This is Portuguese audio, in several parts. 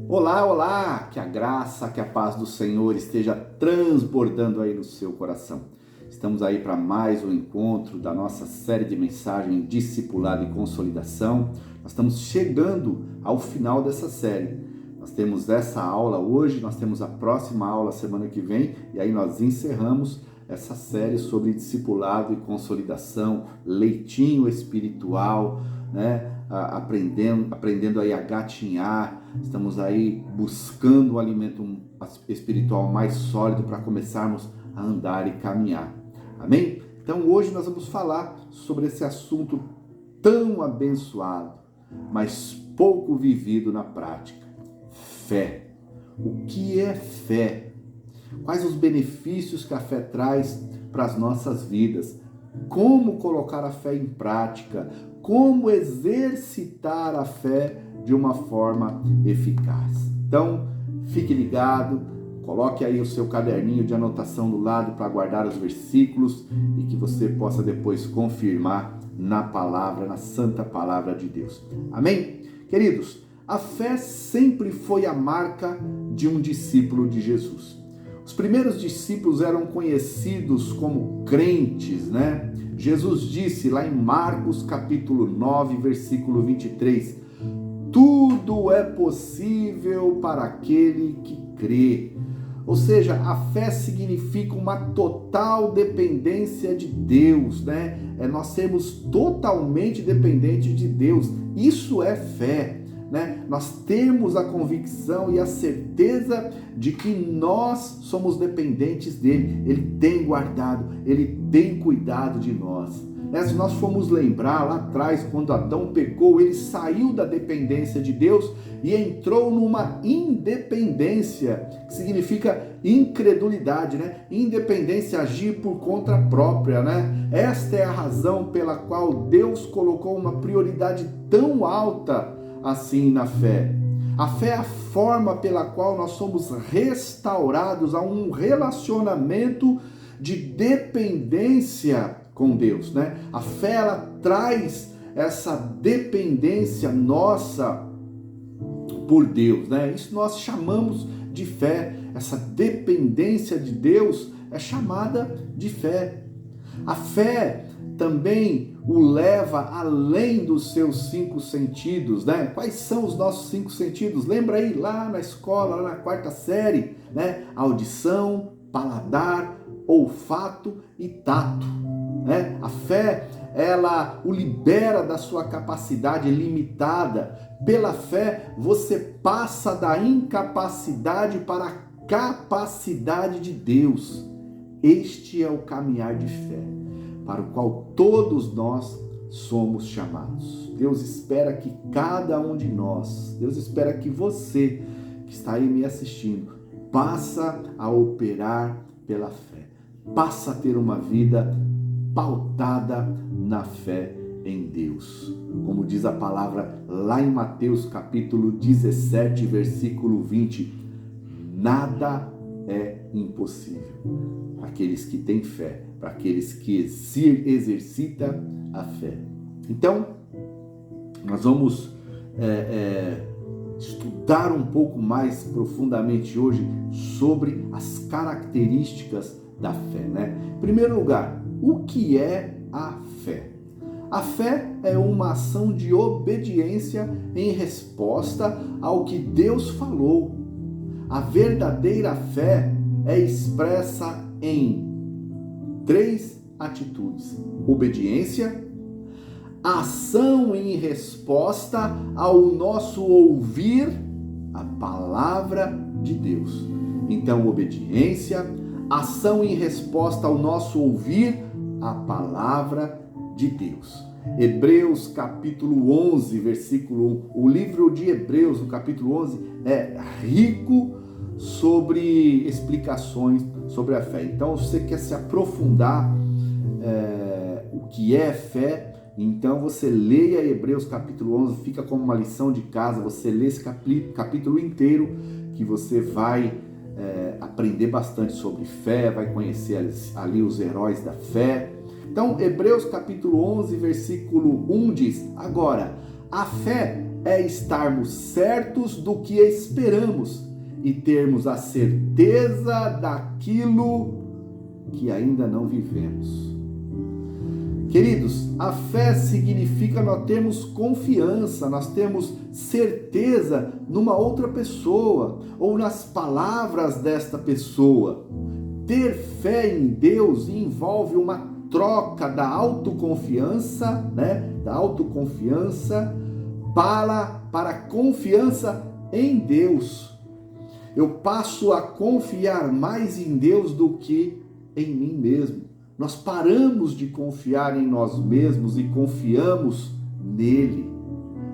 Olá, olá! Que a graça, que a paz do Senhor esteja transbordando aí no seu coração. Estamos aí para mais um encontro da nossa série de mensagem Discipulado e Consolidação. Nós estamos chegando ao final dessa série. Nós temos essa aula hoje, nós temos a próxima aula semana que vem e aí nós encerramos essa série sobre discipulado e consolidação, leitinho espiritual, né? Aprendendo aí a gatinhar, estamos aí buscando um alimento espiritual mais sólido para começarmos a andar e caminhar. Amém? Então hoje nós vamos falar sobre esse assunto tão abençoado, mas pouco vivido na prática. Fé. O que é fé? Quais os benefícios que a fé traz para as nossas vidas? Como colocar a fé em prática? Como exercitar a fé de uma forma eficaz? Então, fique ligado, coloque aí o seu caderninho de anotação do lado para guardar os versículos e que você possa depois confirmar na palavra, na santa palavra de Deus. Amém? Queridos, a fé sempre foi a marca de um discípulo de Jesus. Os primeiros discípulos eram conhecidos como crentes, né? Jesus disse lá em Marcos capítulo 9, versículo 23, tudo é possível para aquele que crê. Ou seja, a fé significa uma total dependência de Deus, né? Nós sermos totalmente dependentes de Deus. Isso é fé. Né? Nós temos a convicção e a certeza de que nós somos dependentes dele. Ele tem guardado, ele tem cuidado de nós. Se nós formos lembrar lá atrás, quando Adão pecou, ele saiu da dependência de Deus e entrou numa independência, que significa incredulidade, né? Independência, agir por conta própria, né? Esta é a razão pela qual Deus colocou uma prioridade tão alta assim na fé. A fé é a forma pela qual nós somos restaurados a um relacionamento de dependência com Deus, né? A fé, ela traz essa dependência nossa por Deus, né? Isso nós chamamos de fé. Essa dependência de Deus é chamada de fé. A fé também o leva além dos seus 5 sentidos, né? Quais são os nossos 5 sentidos? Lembra aí lá na escola, lá na 4ª série, né? Audição, paladar, olfato e tato, né? A fé, ela o libera da sua capacidade limitada. Pela fé, você passa da incapacidade para a capacidade de Deus. Este é o caminhar de fé, para o qual todos nós somos chamados. Deus espera que cada um de nós, Deus espera que você que está aí me assistindo, passa a operar pela fé, passa a ter uma vida pautada na fé em Deus. Como diz a palavra lá em Mateus capítulo 17, versículo 20, nada é impossível para aqueles que têm fé, para aqueles que exercitam a fé. Então, nós vamos estudar um pouco mais profundamente hoje sobre as características da fé, né? Em primeiro lugar, o que é a fé? A fé é uma ação de obediência em resposta ao que Deus falou. A verdadeira fé é expressa em 3 atitudes: obediência, ação em resposta ao nosso ouvir a palavra de Deus. Então, obediência, ação em resposta ao nosso ouvir a palavra de Deus. Hebreus capítulo 11, versículo 1. O livro de Hebreus, no capítulo 11, é rico sobre explicações sobre a fé. Então, se você quer se aprofundar o que é fé, então você leia Hebreus capítulo 11, fica como uma lição de casa, você lê esse capítulo inteiro, que você vai aprender bastante sobre fé, vai conhecer ali os heróis da fé. Então, Hebreus capítulo 11, versículo 1 diz: agora, a fé é estarmos certos do que esperamos e termos a certeza daquilo que ainda não vivemos. Queridos, a fé significa nós termos confiança, nós temos certeza numa outra pessoa ou nas palavras desta pessoa. Ter fé em Deus envolve uma troca da autoconfiança, Da autoconfiança para a confiança em Deus. Eu passo a confiar mais em Deus do que em mim mesmo. Nós paramos de confiar em nós mesmos e confiamos nele.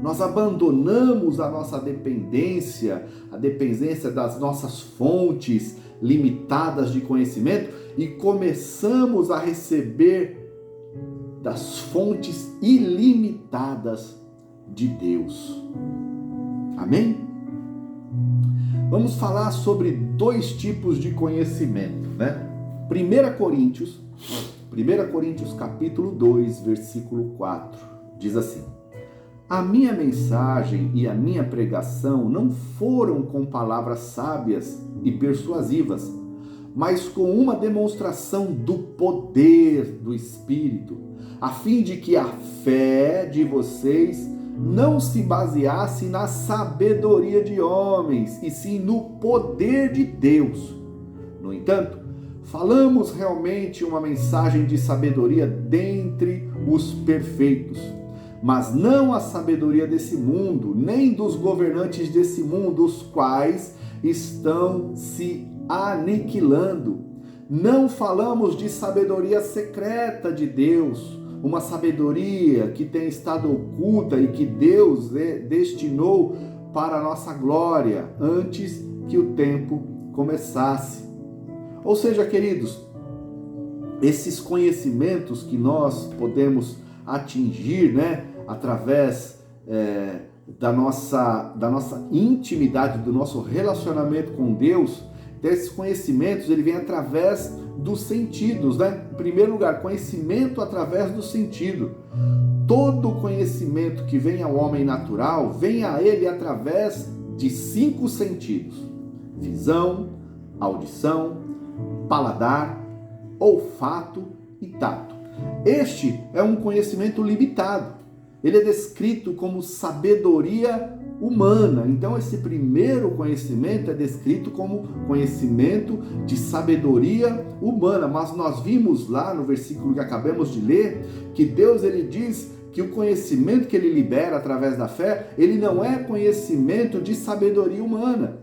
Nós abandonamos a nossa dependência, a dependência das nossas fontes limitadas de conhecimento e começamos a receber das fontes ilimitadas de Deus. Amém? Vamos falar sobre 2 tipos de conhecimento, 1 Coríntios capítulo 2, versículo 4, diz assim: a minha mensagem e a minha pregação não foram com palavras sábias e persuasivas, mas com uma demonstração do poder do Espírito, a fim de que a fé de vocês não se baseasse na sabedoria de homens, e sim no poder de Deus. No entanto, falamos realmente uma mensagem de sabedoria dentre os perfeitos, mas não a sabedoria desse mundo, nem dos governantes desse mundo, os quais estão se aniquilando. Não falamos de sabedoria secreta de Deus, uma sabedoria que tem estado oculta e que Deus destinou para a nossa glória antes que o tempo começasse. Ou seja, queridos, esses conhecimentos que nós podemos atingir, através da nossa intimidade, do nosso relacionamento com Deus, esses conhecimentos, ele vem através dos sentidos, Em primeiro lugar, conhecimento através do sentido. Todo conhecimento que vem ao homem natural, vem a ele através de 5 sentidos: visão, audição, paladar, olfato e tato. Este é um conhecimento limitado. Ele é descrito como sabedoria humana. Então, esse primeiro conhecimento é descrito como conhecimento de sabedoria humana. Mas nós vimos lá no versículo que acabamos de ler, que Deus ele diz que o conhecimento que ele libera através da fé, ele não é conhecimento de sabedoria humana.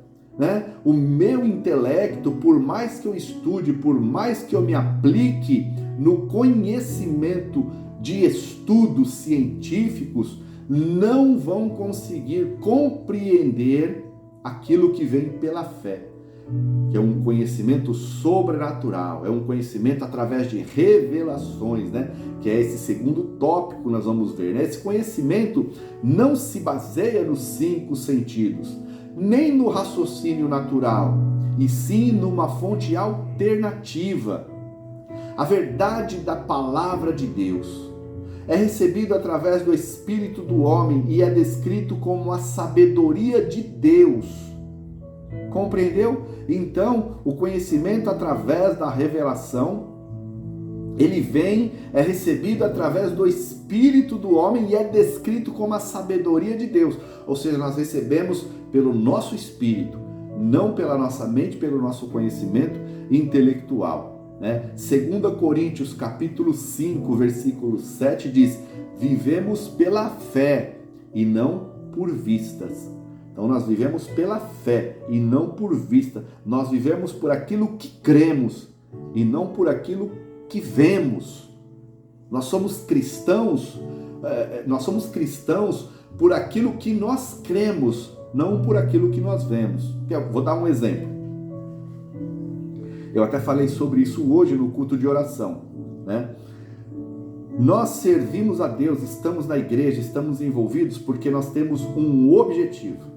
O meu intelecto, por mais que eu estude, por mais que eu me aplique no conhecimento de estudos científicos, não vão conseguir compreender aquilo que vem pela fé, que é um conhecimento sobrenatural, é um conhecimento através de revelações, que é esse segundo tópico que nós vamos ver. Esse conhecimento não se baseia nos 5 sentidos, nem no raciocínio natural, e sim numa fonte alternativa. A verdade da palavra de Deus é recebido através do espírito do homem e é descrito como a sabedoria de Deus. Compreendeu? Então, o conhecimento através da revelação, ele é recebido através do espírito do homem e é descrito como a sabedoria de Deus. Ou seja, nós recebemos pelo nosso espírito, não pela nossa mente, pelo nosso conhecimento intelectual. 2 Coríntios capítulo 5, versículo 7 diz: vivemos pela fé e não por vistas. Então nós vivemos pela fé e não por vista. Nós vivemos por aquilo que cremos e não por aquilo que vemos. Nós somos cristãos por aquilo que nós cremos, não por aquilo que nós vemos. Vou dar um exemplo. Eu até falei sobre isso hoje no culto de oração, Nós servimos a Deus, estamos na igreja, estamos envolvidos porque nós temos um objetivo.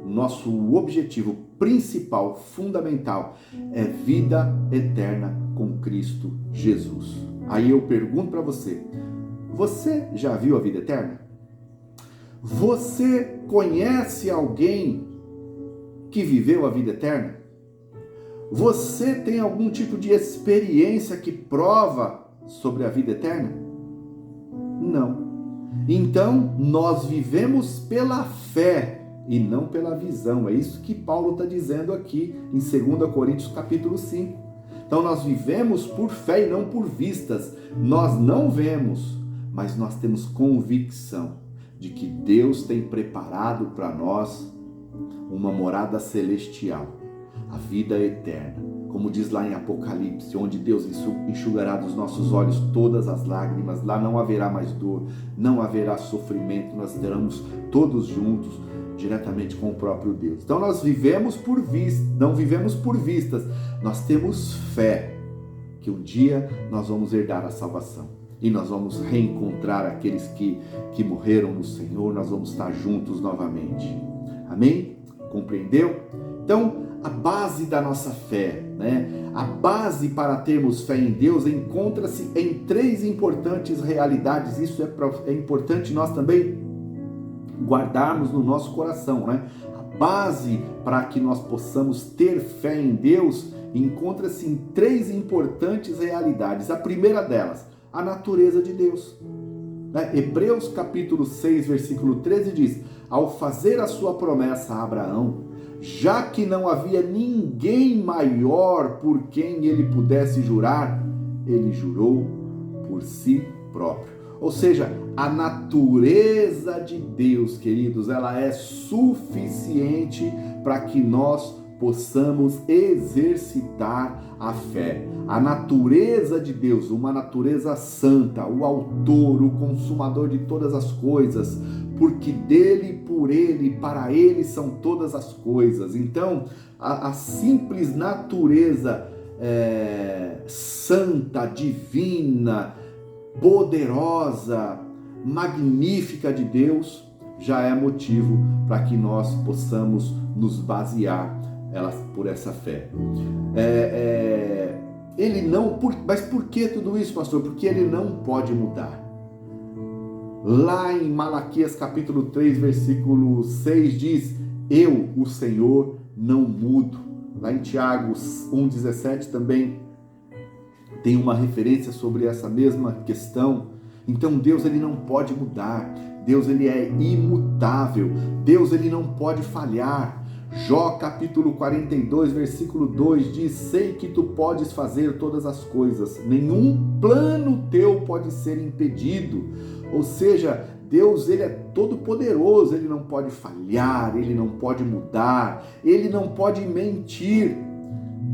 Nosso objetivo principal, fundamental, é vida eterna com Cristo Jesus. Aí eu pergunto para você, você já viu a vida eterna? Você conhece alguém que viveu a vida eterna? Você tem algum tipo de experiência que prova sobre a vida eterna? Não. Então, nós vivemos pela fé e não pela visão. É isso que Paulo está dizendo aqui em 2 Coríntios capítulo 5. Então, nós vivemos por fé e não por vistas. Nós não vemos, mas nós temos convicção de que Deus tem preparado para nós uma morada celestial, a vida eterna. Como diz lá em Apocalipse, onde Deus enxugará dos nossos olhos todas as lágrimas, lá não haverá mais dor, não haverá sofrimento, nós estaremos todos juntos, diretamente com o próprio Deus. Então nós vivemos por vista, não vivemos por vistas, nós temos fé que um dia nós vamos herdar a salvação e nós vamos reencontrar aqueles que morreram no Senhor, nós vamos estar juntos novamente. Amém? Compreendeu? Então, a base da nossa fé, a base para termos fé em Deus encontra-se em 3 importantes realidades. Isso é importante nós também guardarmos no nosso coração, A base para que nós possamos ter fé em Deus encontra-se em 3 importantes realidades. A primeira delas, a natureza de Deus. Hebreus capítulo 6, versículo 13 diz: ao fazer a sua promessa a Abraão, já que não havia ninguém maior por quem ele pudesse jurar, ele jurou por si próprio. Ou seja, a natureza de Deus, queridos, ela é suficiente para que nós possamos exercitar a fé. A natureza de Deus, uma natureza santa, o autor, o consumador de todas as coisas, porque dele, por ele, para ele são todas as coisas. Então, a simples natureza santa, divina, poderosa, magnífica de Deus já é motivo para que nós possamos nos basear por essa fé. Mas por que tudo isso, pastor? Porque ele não pode mudar. Lá em Malaquias capítulo 3, versículo 6 diz: eu, o Senhor, não mudo. Lá em Tiago 1,17 também tem uma referência sobre essa mesma questão. Então Deus, ele não pode mudar. Deus, ele é imutável. Deus, ele não pode falhar. Jó capítulo 42, versículo 2 diz: sei que tu podes fazer todas as coisas, nenhum plano teu pode ser impedido. Ou seja, Deus, ele é todo poderoso, ele não pode falhar, ele não pode mudar, ele não pode mentir.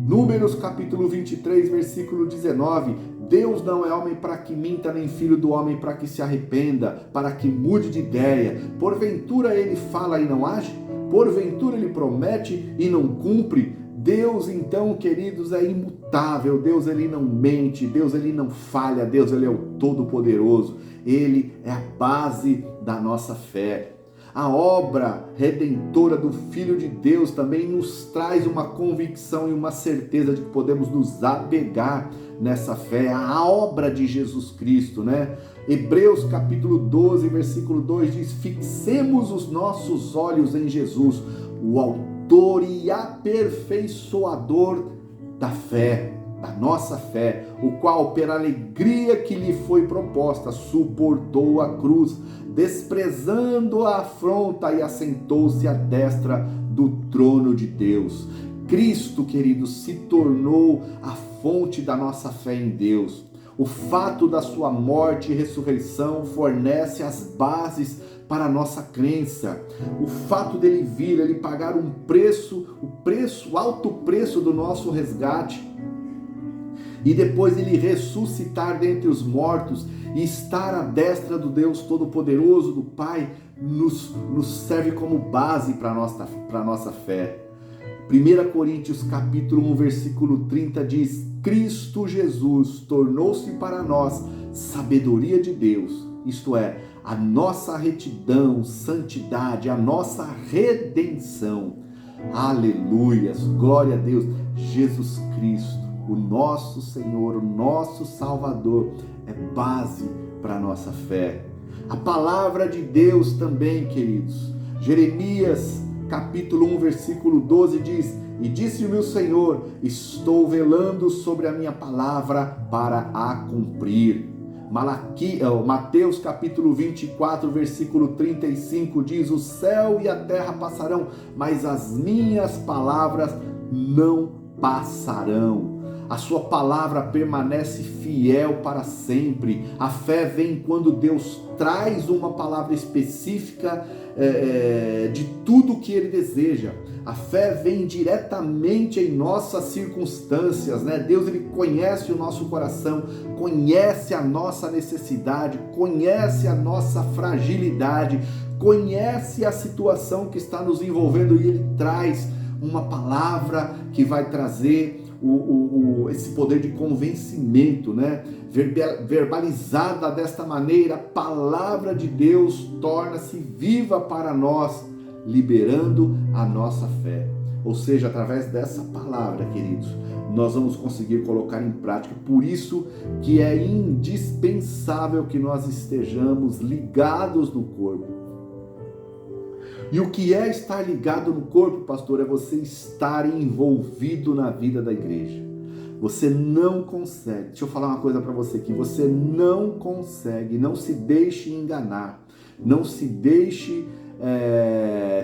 Números capítulo 23, versículo 19: Deus não é homem para que minta, nem filho do homem para que se arrependa, para que mude de ideia. Porventura ele fala e não age? Porventura ele promete e não cumpre? Deus, então, queridos, é imutável. Deus, ele não mente. Deus, ele não falha. Deus, ele é o Todo-Poderoso. Ele é a base da nossa fé. A obra redentora do Filho de Deus também nos traz uma convicção e uma certeza de que podemos nos apegar nessa fé, a obra de Jesus Cristo, Hebreus capítulo 12, versículo 2 diz: fixemos os nossos olhos em Jesus, o autor e aperfeiçoador da fé, da nossa fé, o qual, pela alegria que lhe foi proposta, suportou a cruz, desprezando a afronta, e assentou-se à destra do trono de Deus. Cristo, queridos, se tornou a fonte da nossa fé em Deus. O fato da sua morte e ressurreição fornece as bases para a nossa crença. O fato dele vir, ele pagar um preço, o alto preço do nosso resgate, e depois ele ressuscitar dentre os mortos e estar à destra do Deus Todo-Poderoso, do Pai, nos serve como base para a nossa fé. 1 Coríntios capítulo 1, versículo 30 diz: Cristo Jesus tornou-se para nós sabedoria de Deus, isto é, a nossa retidão, santidade, a nossa redenção. Aleluias, glória a Deus. Jesus Cristo, o nosso Senhor, o nosso Salvador, é base para a nossa fé. A palavra de Deus também, queridos. Jeremias, capítulo 1, versículo 12 diz: e disse-me o Senhor, estou velando sobre a minha palavra para a cumprir. Mateus capítulo 24, versículo 35 diz: o céu e a terra passarão, mas as minhas palavras não passarão. A sua palavra permanece fiel para sempre. A fé vem quando Deus traz uma palavra específica de tudo o que Ele deseja. A fé vem diretamente em nossas circunstâncias, né? Deus, Ele conhece o nosso coração, conhece a nossa necessidade, conhece a nossa fragilidade, conhece a situação que está nos envolvendo e Ele traz uma palavra que vai trazer esse poder de convencimento, né? Verbalizada desta maneira, a palavra de Deus torna-se viva para nós, liberando a nossa fé. Ou seja, através dessa palavra, queridos, nós vamos conseguir colocar em prática. Por isso que é indispensável que nós estejamos ligados no corpo. E o que é estar ligado no corpo, pastor? É você estar envolvido na vida da igreja. Você não consegue, deixa eu falar uma coisa para você aqui, você não consegue, não se deixe enganar, não se deixe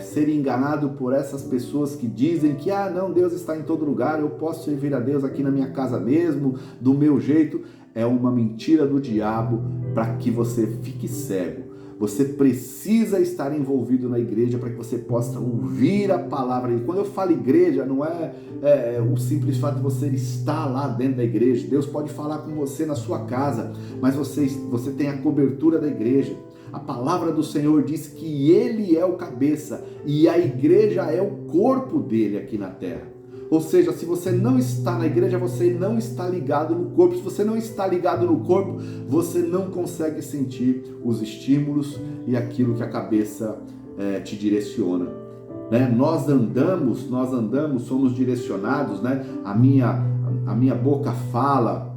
ser enganado por essas pessoas que dizem que, não, Deus está em todo lugar, eu posso servir a Deus aqui na minha casa mesmo, do meu jeito. É uma mentira do diabo para que você fique cego. Você precisa estar envolvido na igreja para que você possa ouvir a palavra. E quando eu falo igreja, não é o simples fato de você estar lá dentro da igreja. Deus pode falar com você na sua casa, mas você tem a cobertura da igreja. A palavra do Senhor diz que Ele é o cabeça e a igreja é o corpo dele aqui na terra. Ou seja, se você não está na igreja, você não está ligado no corpo. Se você não está ligado no corpo, você não consegue sentir os estímulos e aquilo que a cabeça te direciona. Né? Nós andamos, somos direcionados, né? A minha boca fala,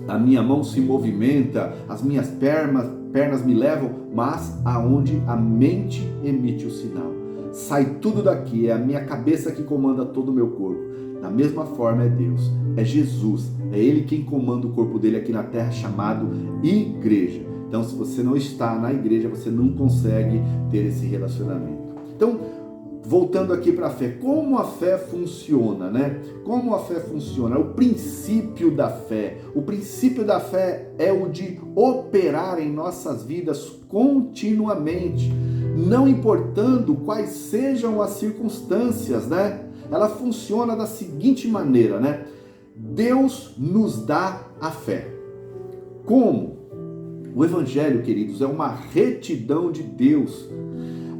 a minha mão se movimenta, as minhas pernas me levam, mas aonde a mente emite o sinal. Sai tudo daqui, é a minha cabeça que comanda todo o meu corpo. Da mesma forma é Deus, é Jesus, é Ele quem comanda o corpo dele aqui na terra, chamado igreja. Então, se você não está na igreja, você não consegue ter esse relacionamento. Então, voltando aqui para a fé, como a fé funciona, né? Como a fé funciona? O princípio da fé. O princípio da fé é o de operar em nossas vidas continuamente, não importando quais sejam as circunstâncias, né? Ela funciona da seguinte maneira, né? Deus nos dá a fé. Como? O Evangelho, queridos, é uma retidão de Deus.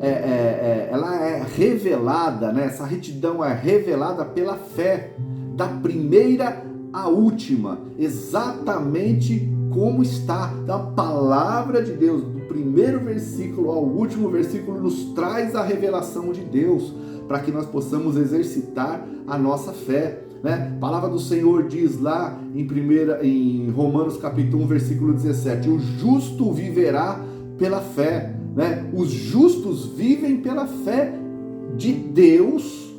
Ela é revelada, né? Essa retidão é revelada pela fé, da primeira à última, exatamente como está. Então, a palavra de Deus, do primeiro versículo ao último versículo, nos traz a revelação de Deus, para que nós possamos exercitar a nossa fé. Né? A palavra do Senhor diz lá em Romanos capítulo 1, versículo 17, o justo viverá pela fé. Né? Os justos vivem pela fé de Deus,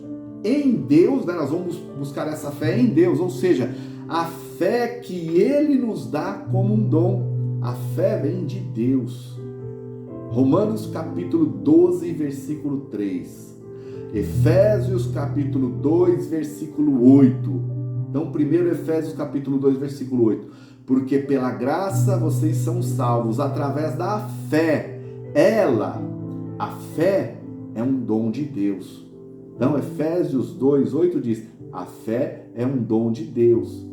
em Deus, né? Nós vamos buscar essa fé em Deus, ou seja, a fé que Ele nos dá como um dom. A fé vem de Deus. Romanos capítulo 12, versículo 3. Efésios capítulo 2, versículo 8. Então, primeiro Efésios capítulo 2, versículo 8. Porque pela graça vocês são salvos através da fé. A fé é um dom de Deus. Então, Efésios 2, 8 diz, a fé é um dom de Deus.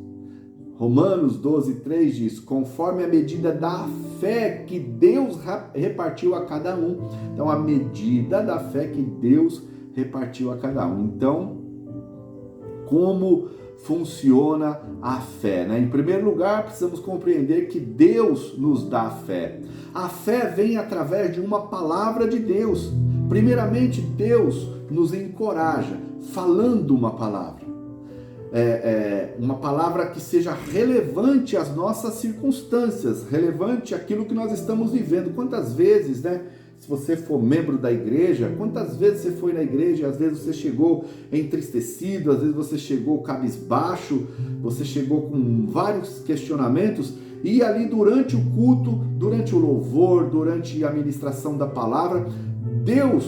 Romanos 12, 3 diz, conforme a medida da fé que Deus repartiu a cada um. Então, a medida da fé que Deus repartiu a cada um. Então, como funciona a fé, né? Em primeiro lugar, precisamos compreender que Deus nos dá a fé. A fé vem através de uma palavra de Deus. Primeiramente, Deus nos encoraja falando uma palavra. uma palavra que seja relevante às nossas circunstâncias, relevante àquilo que nós estamos vivendo. Quantas vezes, né? Se você for membro da igreja, quantas vezes você foi na igreja e às vezes você chegou entristecido, às vezes você chegou cabisbaixo, você chegou com vários questionamentos, e ali durante o culto, durante o louvor, durante a ministração da palavra, Deus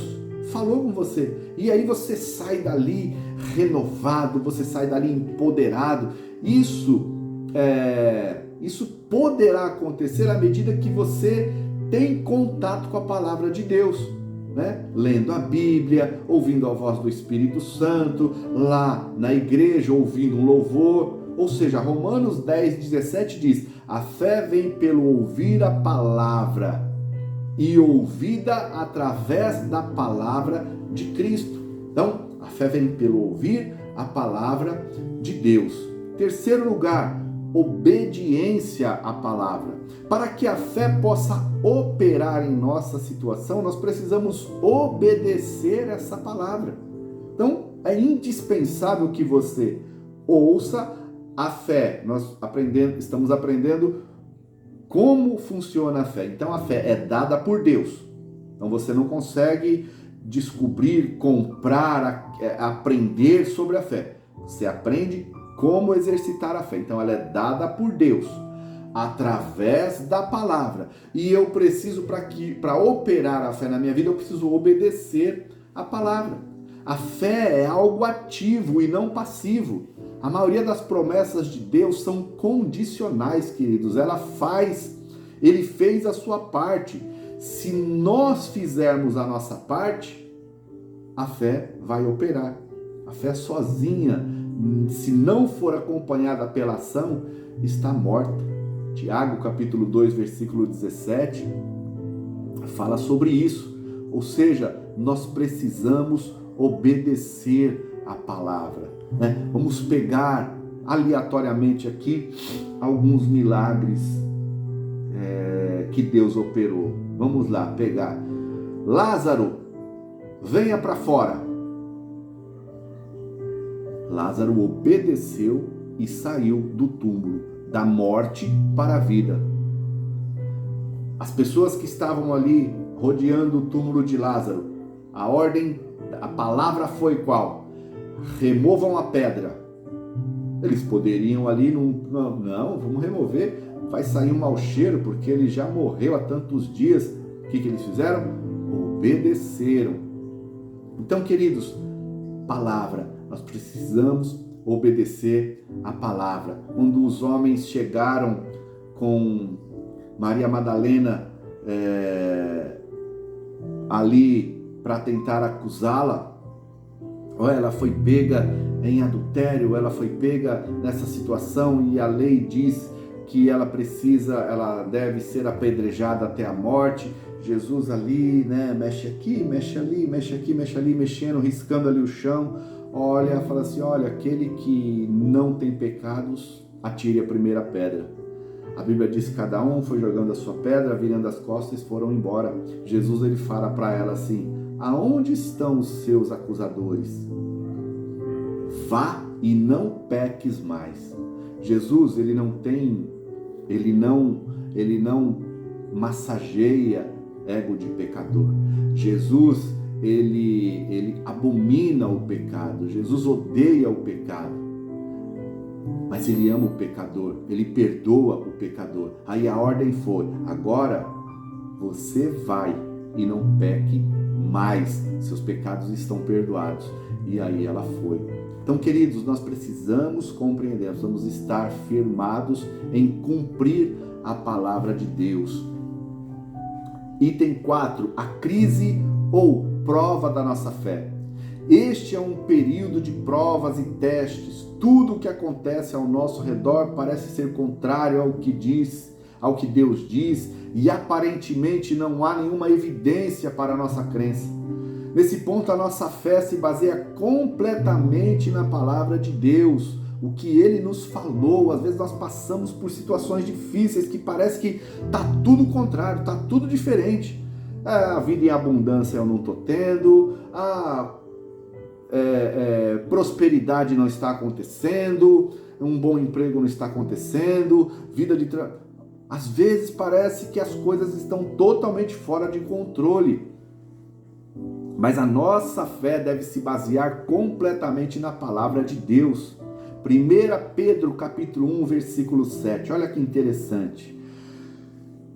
falou com você, e aí você sai dali renovado, você sai dali empoderado. Isso poderá acontecer à medida que você tem contato com a palavra de Deus, né? Lendo a Bíblia, ouvindo a voz do Espírito Santo, lá na igreja, ouvindo um louvor. Ou seja, Romanos 10:17 diz: a fé vem pelo ouvir a palavra, e ouvida através da palavra de Cristo. Então, a fé vem pelo ouvir a palavra de Deus. Terceiro lugar, obediência à palavra. Para que a fé possa operar em nossa situação, nós precisamos obedecer essa palavra. Então, é indispensável que você ouça a fé. Nós estamos aprendendo como funciona a fé. Então, a fé é dada por Deus. Então, você não consegue descobrir, comprar, aprender sobre a fé. Você aprende como exercitar a fé. Então, ela é dada por Deus, através da palavra. E eu preciso, para operar a fé na minha vida, eu preciso obedecer a palavra. A fé é algo ativo e não passivo. A maioria das promessas de Deus são condicionais, queridos. Ele fez a sua parte. Se nós fizermos a nossa parte, a fé vai operar. A fé sozinha, se não for acompanhada pela ação, está morta. Tiago, capítulo 2, versículo 17, fala sobre isso. Ou seja, nós precisamos obedecer a palavra, né? Vamos pegar aleatoriamente aqui alguns milagres que Deus operou. Vamos lá, pegar. Lázaro, venha para fora. Lázaro obedeceu e saiu do túmulo, da morte para a vida. As pessoas que estavam ali rodeando o túmulo de Lázaro, a palavra foi qual? Removam a pedra. Eles poderiam ali, não, vamos remover, vai sair um mau cheiro, porque ele já morreu há tantos dias. O que eles fizeram? Obedeceram. Então, queridos, palavra, nós precisamos obedecer a palavra. Quando os homens chegaram com Maria Madalena ali para tentar acusá-la, ela foi pega em adultério, ela foi pega nessa situação e a lei diz que ela deve ser apedrejada até a morte. Jesus ali, né, mexe aqui, mexe ali, mexe aqui, mexe ali, mexendo, riscando ali o chão. Olha, fala assim, olha, aquele que não tem pecados, atire a primeira pedra. A Bíblia diz que cada um foi jogando a sua pedra, virando as costas e foram embora. Jesus, ele fala para ela assim, aonde estão os seus acusadores? Vá e não peques mais. Jesus, ele não massageia ego de pecador. Jesus, ele abomina o pecado. Jesus odeia o pecado. Mas ele ama o pecador, ele perdoa o pecador. Aí a ordem foi, agora você vai e não peque mais, seus pecados estão perdoados. E aí ela foi. Então, queridos, nós precisamos compreender, nós vamos estar firmados em cumprir a palavra de Deus. Item 4, a crise ou prova da nossa fé. Este é um período de provas e testes. Tudo o que acontece ao nosso redor parece ser contrário ao que Deus diz, e aparentemente não há nenhuma evidência para a nossa crença. Nesse ponto, a nossa fé se baseia completamente na palavra de Deus, o que Ele nos falou. Às vezes nós passamos por situações difíceis que parece que está tudo contrário, está tudo diferente. A vida em abundância eu não estou tendo, prosperidade não está acontecendo, um bom emprego não está acontecendo, às vezes parece que as coisas estão totalmente fora de controle. Mas a nossa fé deve se basear completamente na palavra de Deus. 1 Pedro capítulo 1, versículo 7. Olha que interessante.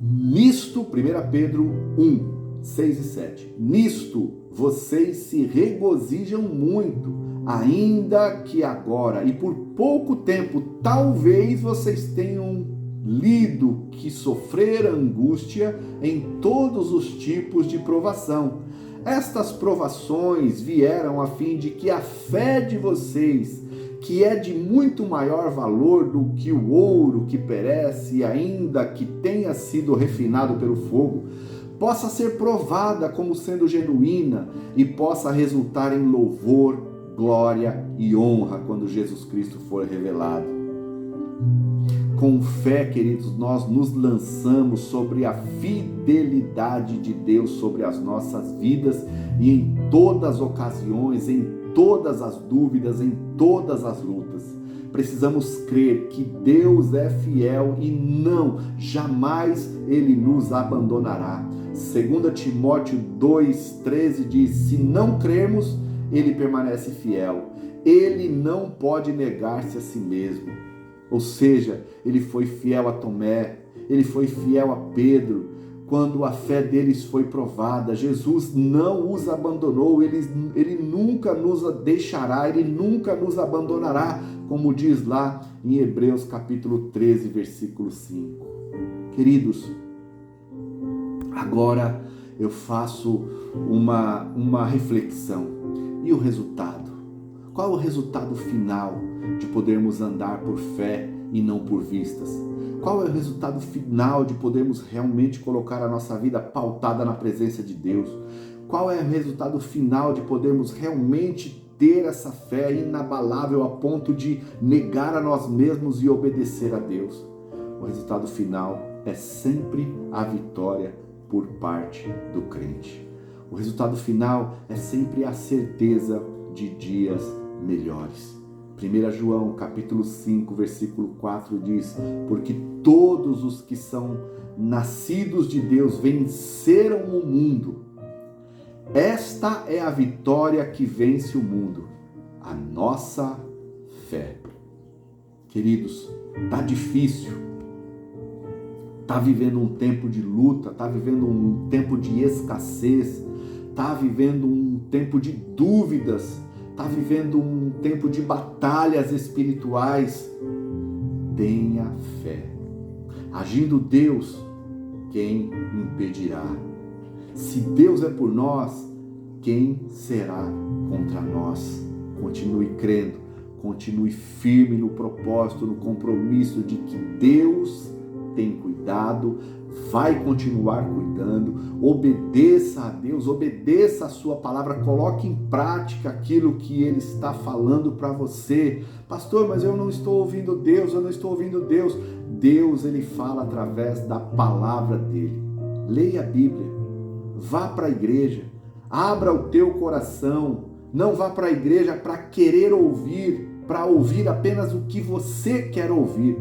Nisto, 1 Pedro 1, 6 e 7. Nisto vocês se regozijam muito, ainda que agora e por pouco tempo talvez vocês tenham lido que sofrer angústia em todos os tipos de provação. Estas provações vieram a fim de que a fé de vocês, que é de muito maior valor do que o ouro que perece, ainda que tenha sido refinado pelo fogo, possa ser provada como sendo genuína e possa resultar em louvor, glória e honra quando Jesus Cristo for revelado. Com fé, queridos, nós nos lançamos sobre a fidelidade de Deus sobre as nossas vidas e em todas as ocasiões, em todas as dúvidas, em todas as lutas. Precisamos crer que Deus é fiel e jamais Ele nos abandonará. 2 Timóteo 2,13 diz: se não crermos, Ele permanece fiel. Ele não pode negar-se a si mesmo. Ou seja, Ele foi fiel a Tomé, Ele foi fiel a Pedro, quando a fé deles foi provada. Jesus não os abandonou, Ele nunca nos deixará, Ele nunca nos abandonará, como diz lá em Hebreus capítulo 13, versículo 5. Queridos, agora eu faço uma reflexão. E o resultado? Qual é o resultado final de podermos andar por fé e não por vistas? Qual é o resultado final de podermos realmente colocar a nossa vida pautada na presença de Deus? Qual é o resultado final de podermos realmente ter essa fé inabalável a ponto de negar a nós mesmos e obedecer a Deus? O resultado final é sempre a vitória por parte do crente. O resultado final é sempre a certeza de dias melhores. 1 João capítulo 5, versículo 4 diz: porque todos os que são nascidos de Deus venceram o mundo. Esta é a vitória que vence o mundo, a nossa fé. Queridos, tá difícil, tá vivendo um tempo de luta, tá vivendo um tempo de escassez, tá vivendo um tempo de dúvidas, está vivendo um tempo de batalhas espirituais. Tenha fé. Agindo Deus, quem impedirá? Se Deus é por nós, quem será contra nós? Continue crendo, continue firme no propósito, no compromisso de que Deus tem cuidado, vai continuar cuidando. Obedeça a Deus, obedeça a sua palavra, coloque em prática aquilo que Ele está falando para você. Pastor, mas eu não estou ouvindo Deus, eu não estou ouvindo Deus. Deus, Ele fala através da palavra dEle. Leia a Bíblia, vá para a igreja, abra o teu coração, não vá para a igreja para querer ouvir, para ouvir apenas o que você quer ouvir.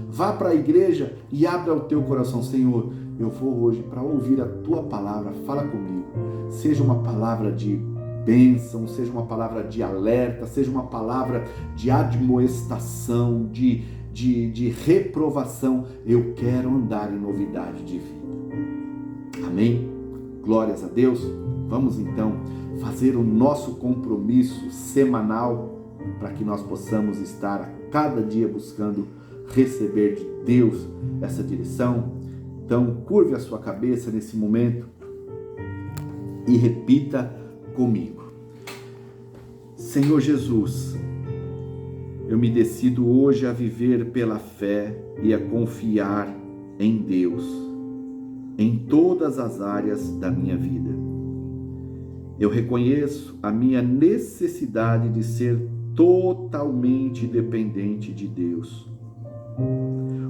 Vá para a igreja e abra o teu coração. Senhor, eu vou hoje para ouvir a tua palavra, fala comigo. Seja uma palavra de bênção, seja uma palavra de alerta, seja uma palavra de admoestação, de reprovação. Eu quero andar em novidade de vida. Amém? Glórias a Deus. Vamos então fazer o nosso compromisso semanal para que nós possamos estar a cada dia buscando receber de Deus essa direção. Então, curve a sua cabeça nesse momento e repita comigo: Senhor Jesus, eu me decido hoje a viver pela fé e a confiar em Deus, em todas as áreas da minha vida. Eu reconheço a minha necessidade de ser totalmente dependente de Deus,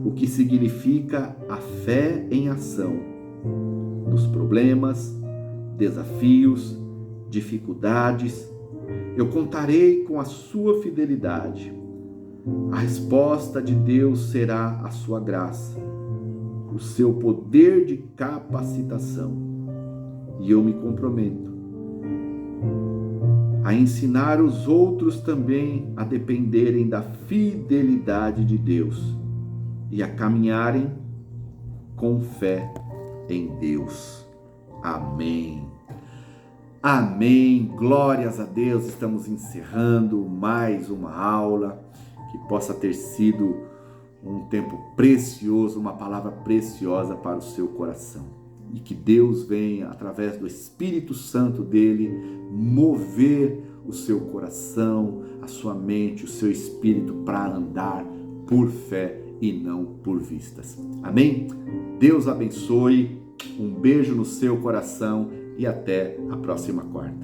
o que significa a fé em ação, nos problemas, desafios, dificuldades Eu contarei com a sua fidelidade. A resposta de Deus será a sua graça, o seu poder de capacitação. E eu me comprometo a ensinar os outros também a dependerem da fidelidade de Deus e a caminharem com fé em Deus. Amém. Amém. Glórias a Deus. Estamos encerrando mais uma aula. Que possa ter sido um tempo precioso, uma palavra preciosa para o seu coração. E que Deus venha, através do Espírito Santo dele, mover o seu coração, a sua mente, o seu espírito para andar por fé e não por vistas. Amém? Deus abençoe, um beijo no seu coração e até a próxima quarta.